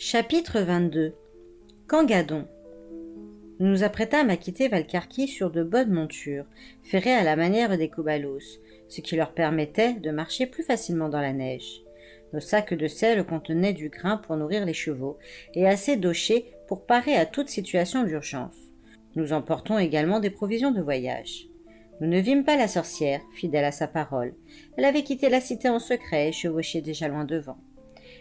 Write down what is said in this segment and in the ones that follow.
Chapitre 22. Cangadon. Nous nous apprêtâmes à quitter Valcarqui sur de bonnes montures, ferrées à la manière des Cobalos, ce qui leur permettait de marcher plus facilement dans la neige. Nos sacs de sel contenaient du grain pour nourrir les chevaux et assez d'ochets pour parer à toute situation d'urgence. Nous emportons également des provisions de voyage. Nous ne vîmes pas la sorcière, fidèle à sa parole. Elle avait quitté la cité en secret et chevauchait déjà loin devant.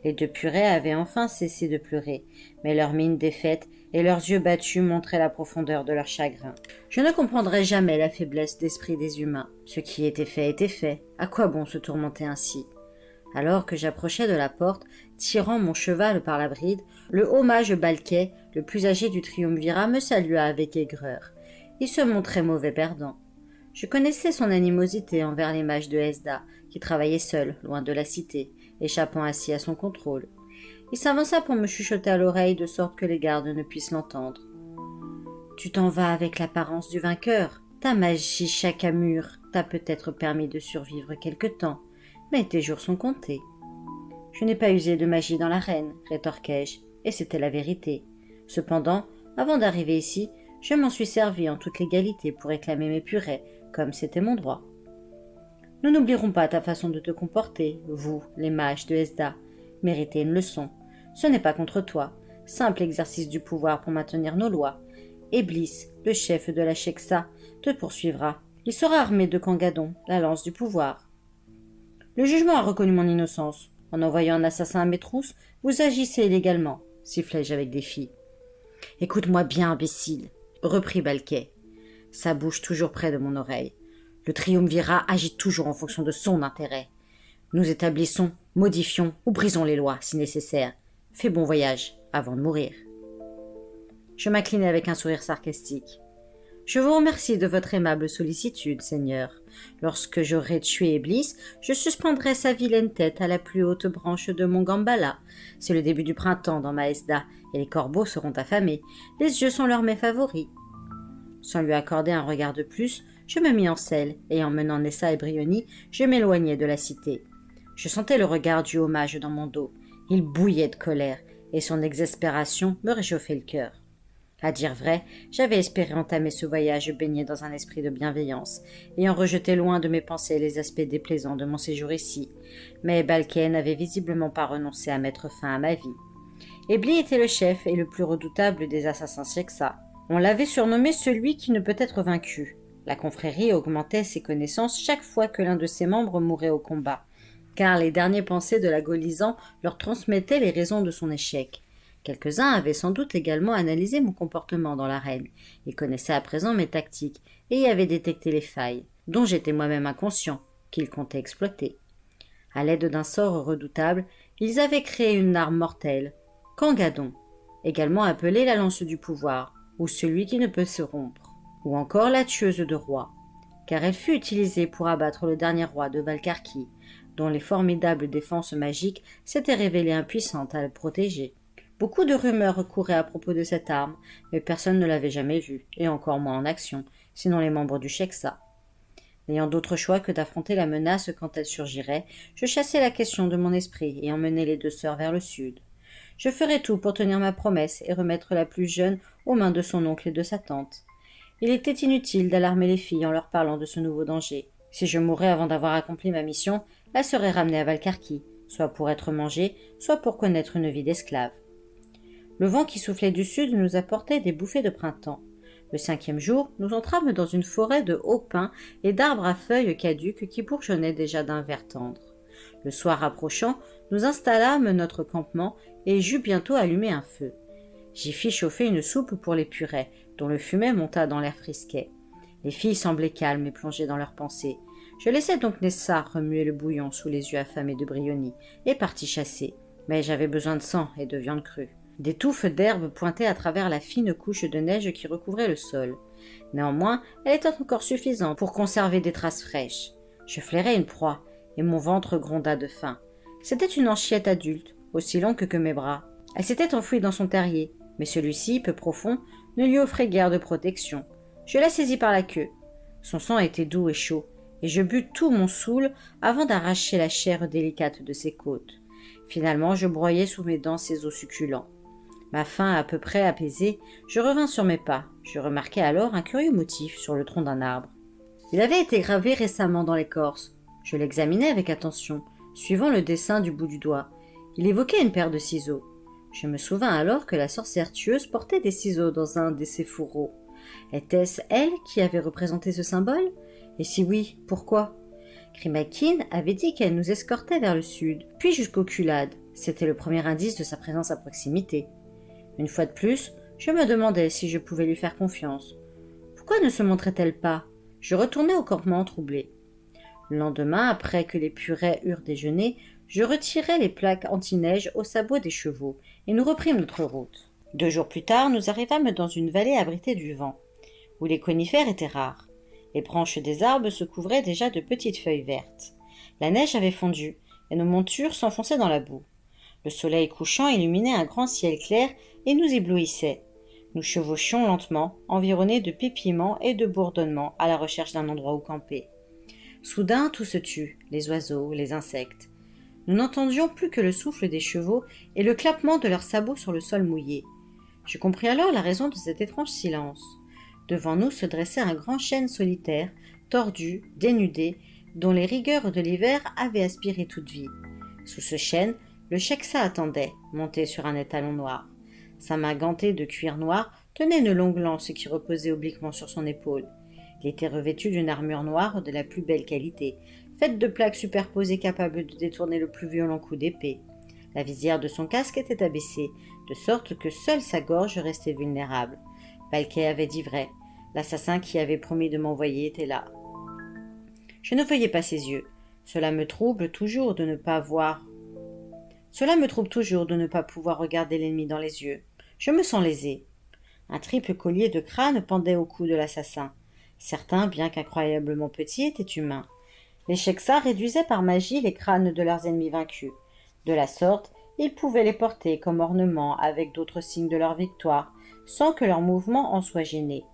Les deux purées avaient enfin cessé de pleurer, mais leurs mines défaites et leurs yeux battus montraient la profondeur de leur chagrin. Je ne comprendrai jamais la faiblesse d'esprit des humains. Ce qui était fait, à quoi bon se tourmenter ainsi? Alors que j'approchais de la porte, tirant mon cheval par la bride, le haut mage Balquet, le plus âgé du triumvirat, me salua avec aigreur. Il se montrait mauvais perdant. Je connaissais son animosité envers les mages de Hesda, qui travaillaient seuls, loin de la cité, échappant ainsi à son contrôle. Il s'avança pour me chuchoter à l'oreille de sorte que les gardes ne puissent l'entendre. « Tu t'en vas avec l'apparence du vainqueur. Ta magie chacamure t'a peut-être permis de survivre quelque temps, mais tes jours sont comptés. »« Je n'ai pas usé de magie dans l'arène, rétorquai-je, et c'était la vérité. Cependant, avant d'arriver ici, je m'en suis servi en toute légalité pour réclamer mes purées, comme c'était mon droit. Nous n'oublierons pas ta façon de te comporter, vous, les mages de Hesda. Méritez une leçon. Ce n'est pas contre toi. Simple exercice du pouvoir pour maintenir nos lois. Eblis, le chef de la Shexa, te poursuivra. Il sera armé de Cangadon, la lance du pouvoir. Le jugement a reconnu mon innocence. En envoyant un assassin à mes trousses, vous agissez illégalement, sifflai-je avec défi. Écoute-moi bien, imbécile, reprit Balquet, sa bouche toujours près de mon oreille. Le triumvirat agit toujours en fonction de son intérêt. Nous établissons, modifions ou brisons les lois, si nécessaire. Fais bon voyage, avant de mourir. Je m'inclinai avec un sourire sarcastique. Je vous remercie de votre aimable sollicitude, Seigneur. Lorsque j'aurai tué Eblis, je suspendrai sa vilaine tête à la plus haute branche de mon Gambala. C'est le début du printemps dans Maesda, et les corbeaux seront affamés. Les yeux sont leurs mets favoris. Sans lui accorder un regard de plus, je me mis en selle, et en menant Nessa et Briony, je m'éloignai de la cité. Je sentais le regard du hommage dans mon dos. Il bouillait de colère, et son exaspération me réchauffait le cœur. À dire vrai, j'avais espéré entamer ce voyage baigné dans un esprit de bienveillance, ayant rejeté loin de mes pensées les aspects déplaisants de mon séjour ici. Mais Balquet n'avait visiblement pas renoncé à mettre fin à ma vie. Eblis était le chef et le plus redoutable des assassins Shexa. On l'avait surnommé celui qui ne peut être vaincu. La confrérie augmentait ses connaissances chaque fois que l'un de ses membres mourait au combat, car les derniers pensées de la Gaulisan leur transmettaient les raisons de son échec. Quelques-uns avaient sans doute également analysé mon comportement dans l'arène. Ils connaissaient à présent mes tactiques et y avaient détecté les failles, dont j'étais moi-même inconscient, qu'ils comptaient exploiter. À l'aide d'un sort redoutable, ils avaient créé une arme mortelle, Cangadon, également appelée la lance du pouvoir, ou celui qui ne peut se rompre, ou encore la tueuse de rois, car elle fut utilisée pour abattre le dernier roi de Valcarqui, dont les formidables défenses magiques s'étaient révélées impuissantes à le protéger. Beaucoup de rumeurs couraient à propos de cette arme, mais personne ne l'avait jamais vue, et encore moins en action, sinon les membres du Shexa. N'ayant d'autre choix que d'affronter la menace quand elle surgirait, je chassai la question de mon esprit et emmenai les deux sœurs vers le sud. Je ferai tout pour tenir ma promesse et remettre la plus jeune aux mains de son oncle et de sa tante. Il était inutile d'alarmer les filles en leur parlant de ce nouveau danger. Si je mourais avant d'avoir accompli ma mission, elle serait ramenée à Valcarqui, soit pour être mangée, soit pour connaître une vie d'esclave. Le vent qui soufflait du sud nous apportait des bouffées de printemps. Le 5e jour, nous entrâmes dans une forêt de hauts pins et d'arbres à feuilles caduques qui bourgeonnaient déjà d'un vert tendre. Le soir approchant, nous installâmes notre campement et j'eus bientôt allumé un feu. J'y fis chauffer une soupe pour les purées, dont le fumet monta dans l'air frisquet. Les filles semblaient calmes et plongées dans leurs pensées. Je laissai donc Nessa remuer le bouillon sous les yeux affamés de Briony et partis chasser. Mais j'avais besoin de sang et de viande crue. Des touffes d'herbe pointaient à travers la fine couche de neige qui recouvrait le sol. Néanmoins, elle était encore suffisante pour conserver des traces fraîches. Je flairai une proie, et mon ventre gronda de faim. C'était une anchiette adulte, aussi longue que mes bras. Elle s'était enfouie dans son terrier, mais celui-ci, peu profond, ne lui offrait guère de protection. Je la saisis par la queue. Son sang était doux et chaud, et je bus tout mon soûl avant d'arracher la chair délicate de ses côtes. Finalement, je broyais sous mes dents ces os succulents. Ma faim à peu près apaisée, je revins sur mes pas. Je remarquai alors un curieux motif sur le tronc d'un arbre. Il avait été gravé récemment dans l'écorce. Je l'examinai avec attention, suivant le dessin du bout du doigt. Il évoquait une paire de ciseaux. Je me souvins alors que la sorcière tueuse portait des ciseaux dans un de ses fourreaux. Était-ce elle qui avait représenté ce symbole? Et si oui, pourquoi? Grimalkin avait dit qu'elle nous escortait vers le sud, puis jusqu'aux Culades. C'était le premier indice de sa présence à proximité. Une fois de plus, je me demandais si je pouvais lui faire confiance. Pourquoi ne se montrait-elle pas? Je retournai au campement troublé. Le lendemain, après que les purets eurent déjeuné, je retirai les plaques anti-neige aux sabots des chevaux et nous reprîmes notre route. 2 jours plus tard, nous arrivâmes dans une vallée abritée du vent, où les conifères étaient rares. Les branches des arbres se couvraient déjà de petites feuilles vertes. La neige avait fondu et nos montures s'enfonçaient dans la boue. Le soleil couchant illuminait un grand ciel clair et nous éblouissait. Nous chevauchions lentement, environnés de pépiements et de bourdonnements à la recherche d'un endroit où camper. Soudain, tout se tut, les oiseaux, les insectes. Nous n'entendions plus que le souffle des chevaux et le clappement de leurs sabots sur le sol mouillé. Je compris alors la raison de cet étrange silence. Devant nous se dressait un grand chêne solitaire, tordu, dénudé, dont les rigueurs de l'hiver avaient aspiré toute vie. Sous ce chêne, le Sheksah attendait, monté sur un étalon noir. Sa main gantée de cuir noir tenait une longue lance qui reposait obliquement sur son épaule. Il était revêtu d'une armure noire de la plus belle qualité, faite de plaques superposées capables de détourner le plus violent coup d'épée. La visière de son casque était abaissée, de sorte que seule sa gorge restait vulnérable. Balquet avait dit vrai. L'assassin qui avait promis de m'envoyer était là. Je ne voyais pas ses yeux. Cela me trouble toujours de ne pas pouvoir regarder l'ennemi dans les yeux. Je me sens lésé. Un triple collier de crâne pendait au cou de l'assassin. Certains, bien qu'incroyablement petits, étaient humains. Les Sheksah réduisaient par magie les crânes de leurs ennemis vaincus. De la sorte, ils pouvaient les porter comme ornement avec d'autres signes de leur victoire, sans que leur mouvement en soit gêné.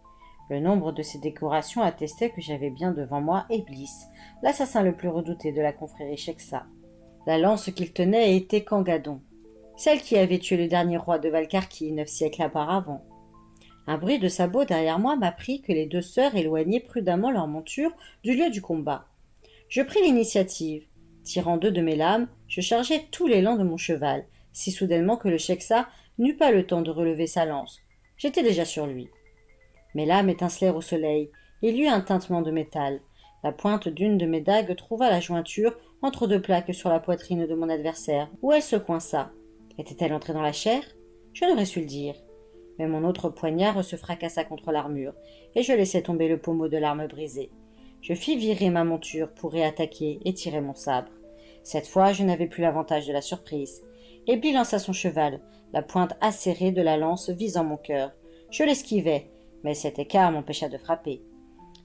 Le nombre de ces décorations attestait que j'avais bien devant moi Eblis, l'assassin le plus redouté de la confrérie Sheksah. La lance qu'il tenait était Kangadon, celle qui avait tué le dernier roi de Valcarki 9 siècles auparavant. Un bruit de sabots derrière moi m'apprit que les 2 sœurs éloignaient prudemment leur monture du lieu du combat. Je pris l'initiative. Tirant 2 de mes lames, je chargeai tout l'élan de mon cheval, si soudainement que le Sheksah n'eut pas le temps de relever sa lance. J'étais déjà sur lui. Mes lames étincelèrent au soleil. Il y eut un tintement de métal. La pointe d'une de mes dagues trouva la jointure entre 2 plaques sur la poitrine de mon adversaire, où elle se coinça. Était-elle entrée dans la chair? Je n'aurais su le dire. Mais mon autre poignard se fracassa contre l'armure, et je laissai tomber le pommeau de l'arme brisée. Je fis virer ma monture pour réattaquer et tirer mon sabre. Cette fois, je n'avais plus l'avantage de la surprise. Ebli lança son cheval, la pointe acérée de la lance visant mon cœur. Je l'esquivai, mais cet écart m'empêcha de frapper.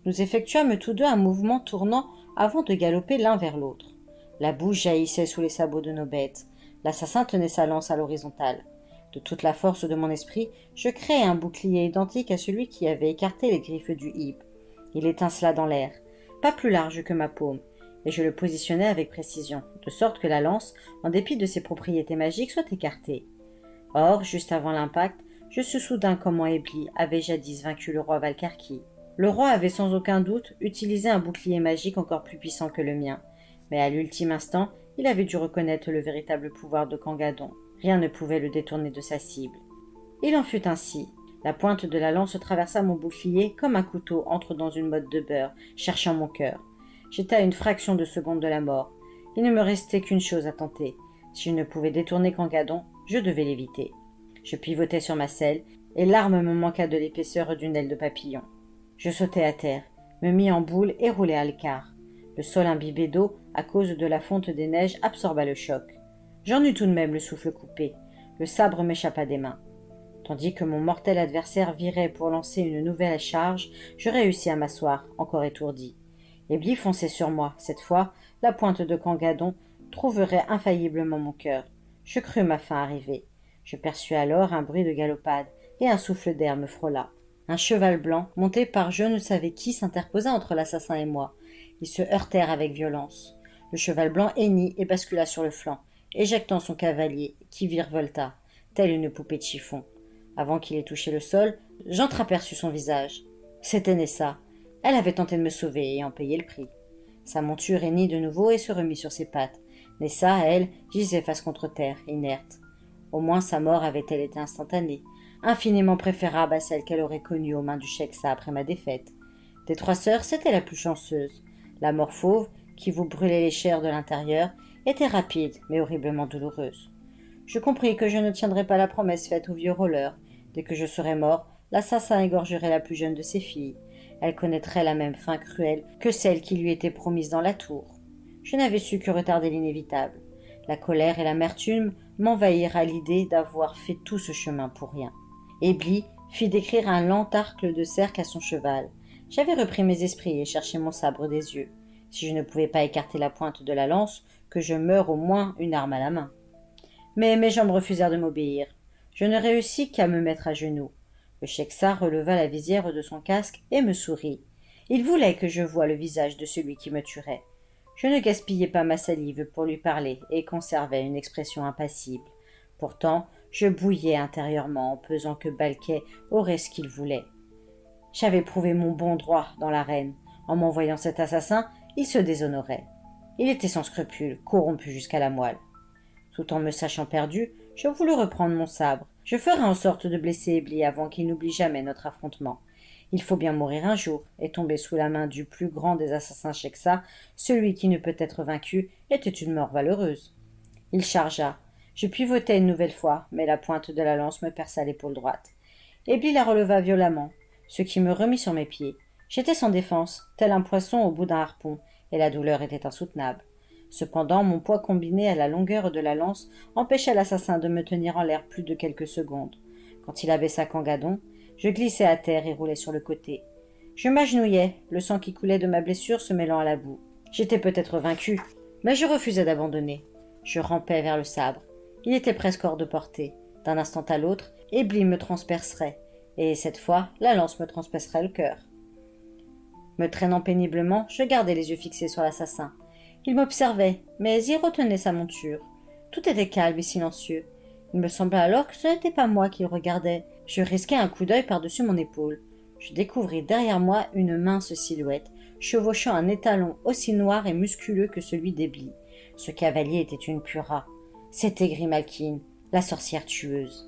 Nous effectuâmes tous 2 un mouvement tournant avant de galoper l'un vers l'autre. La boue jaillissait sous les sabots de nos bêtes. L'assassin tenait sa lance à l'horizontale. De toute la force de mon esprit, je créai un bouclier identique à celui qui avait écarté les griffes du hibbe. Il étincela dans l'air, pas plus large que ma paume, et je le positionnai avec précision, de sorte que la lance, en dépit de ses propriétés magiques, soit écartée. Or, juste avant l'impact, je sus soudain comment Ebli avait jadis vaincu le roi Valcarki. Le roi avait sans aucun doute utilisé un bouclier magique encore plus puissant que le mien, mais à l'ultime instant, il avait dû reconnaître le véritable pouvoir de Kangadon. Rien ne pouvait le détourner de sa cible. Il en fut ainsi. La pointe de la lance traversa mon bouclier comme un couteau entre dans une motte de beurre, cherchant mon cœur. J'étais à une fraction de seconde de la mort. Il ne me restait qu'une chose à tenter. Si je ne pouvais détourner Kangadon, je devais l'éviter. Je pivotai sur ma selle, et l'arme me manqua de l'épaisseur d'une aile de papillon. Je sautai à terre, me mis en boule et roulai à l'écart. Le sol imbibé d'eau, à cause de la fonte des neiges, absorba le choc. J'en eus tout de même le souffle coupé. Le sabre m'échappa des mains. Tandis que mon mortel adversaire virait pour lancer une nouvelle charge, je réussis à m'asseoir, encore étourdi. Ebli fonçait sur moi. Cette fois, la pointe de Kangadon trouverait infailliblement mon cœur. Je crus ma fin arriver. Je perçus alors un bruit de galopade, et un souffle d'air me frôla. Un cheval blanc, monté par je ne savais qui, s'interposa entre l'assassin et moi. Ils se heurtèrent avec violence. Le cheval blanc hennit et bascula sur le flanc. éjectant son cavalier, qui virevolta, telle une poupée de chiffon. Avant qu'il ait touché le sol, j'entreaperçus son visage. C'était Nessa. Elle avait tenté de me sauver et en payait le prix. Sa monture hennit de nouveau et se remit sur ses pattes. Nessa, elle, gisait face contre terre, inerte. Au moins sa mort avait-elle été instantanée, infiniment préférable à celle qu'elle aurait connue aux mains du Sheiksa après ma défaite. Des 3 sœurs, c'était la plus chanceuse. La mort fauve, qui vous brûlait les chairs de l'intérieur, était rapide mais horriblement douloureuse. Je compris que je ne tiendrais pas la promesse faite au vieux roller. Dès que je serais mort, l'assassin égorgerait la plus jeune de ses filles. Elle connaîtrait la même fin cruelle que celle qui lui était promise dans la tour. Je n'avais su que retarder l'inévitable. La colère et l'amertume m'envahirent à l'idée d'avoir fait tout ce chemin pour rien. Ebli fit décrire un lent arc de cercle à son cheval. J'avais repris mes esprits et cherché mon sabre des yeux. Si je ne pouvais pas écarter la pointe de la lance, que je meure au moins une arme à la main. Mais mes jambes refusèrent de m'obéir. Je ne réussis qu'à me mettre à genoux. Le Sheiksa releva la visière de son casque et me sourit. Il voulait que je voie le visage de celui qui me tuerait. Je ne gaspillais pas ma salive pour lui parler et conservais une expression impassible. Pourtant, je bouillais intérieurement en pesant que Balquet aurait ce qu'il voulait. J'avais prouvé mon bon droit dans l'arène. En m'envoyant cet assassin, il se déshonorait. Il était sans scrupules, corrompu jusqu'à la moelle. Tout en me sachant perdu, je voulus reprendre mon sabre. Je ferai en sorte de blesser Ebli avant qu'il n'oublie jamais notre affrontement. Il faut bien mourir un jour et tomber sous la main du plus grand des assassins Sheiksa, celui qui ne peut être vaincu, était une mort valeureuse. Il chargea. Je pivotai une nouvelle fois, mais la pointe de la lance me perça l'épaule droite. Ebli la releva violemment, ce qui me remit sur mes pieds. J'étais sans défense, tel un poisson au bout d'un harpon, et la douleur était insoutenable. Cependant, mon poids combiné à la longueur de la lance empêcha l'assassin de me tenir en l'air plus de quelques secondes. Quand il abaissa Cangadon, je glissai à terre et roulai sur le côté. Je m'agenouillai, le sang qui coulait de ma blessure se mêlant à la boue. J'étais peut-être vaincu, mais je refusais d'abandonner. Je rampais vers le sabre. Il était presque hors de portée. D'un instant à l'autre, Ebli me transpercerait, et cette fois, la lance me transpercerait le cœur. Me traînant péniblement, je gardai les yeux fixés sur l'assassin. Il m'observait, mais y retenait sa monture. Tout était calme et silencieux. Il me semblait alors que ce n'était pas moi qu'il regardait. Je risquai un coup d'œil par-dessus mon épaule. Je découvris derrière moi une mince silhouette, chevauchant un étalon aussi noir et musculeux que celui d'Ebli. Ce cavalier était une Pura. C'était Grimalkin, la sorcière tueuse.